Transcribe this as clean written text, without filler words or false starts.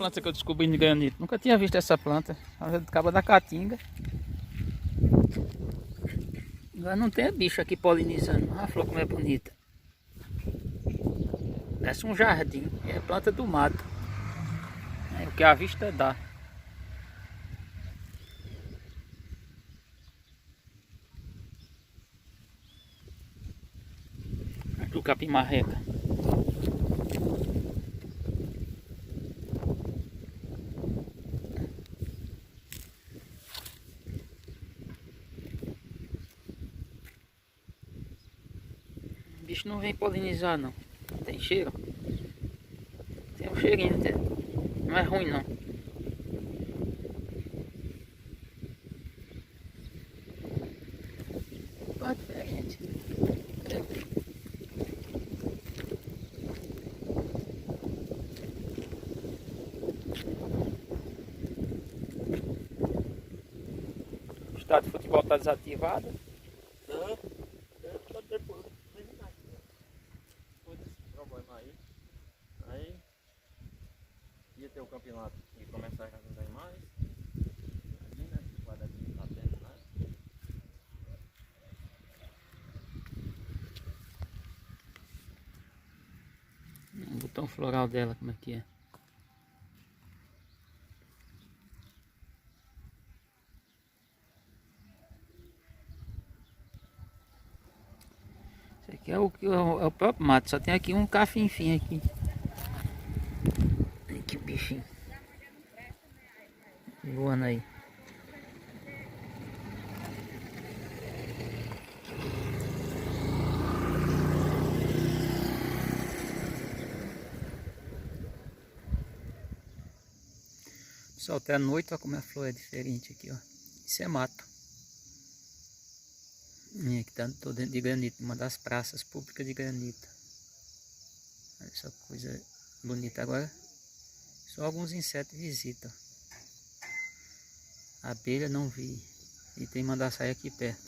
planta que eu descobri de granito. Nunca tinha visto essa planta. Ela acaba da caatinga. Agora não tem bicho aqui polinizando. Olha a flor como é bonita. Parece um jardim. É planta do mato. É o que a vista dá. Aqui o capim-marreca. O bicho não vem polinizar não. Tem cheiro? Tem um cheirinho até. Não é ruim não. Pode ver, gente. O estado de futebol está desativado. Aí ia ter o campeonato e começar a vender mais. Aqui, né? Vai dar tá tendo, né? O botão floral dela, como é que é? Esse aqui é o próprio mato, só tem aqui um cafinfim aqui. Ai, que bichinho. Voando aí. Pessoal, até a noite, olha como a flor é diferente aqui, ó. Isso é mato. E aqui tá tô dentro de granito, uma das praças públicas de granito. Olha só que coisa bonita. Agora, só alguns insetos visitam. A abelha não vi. E tem mandaçaia aqui perto.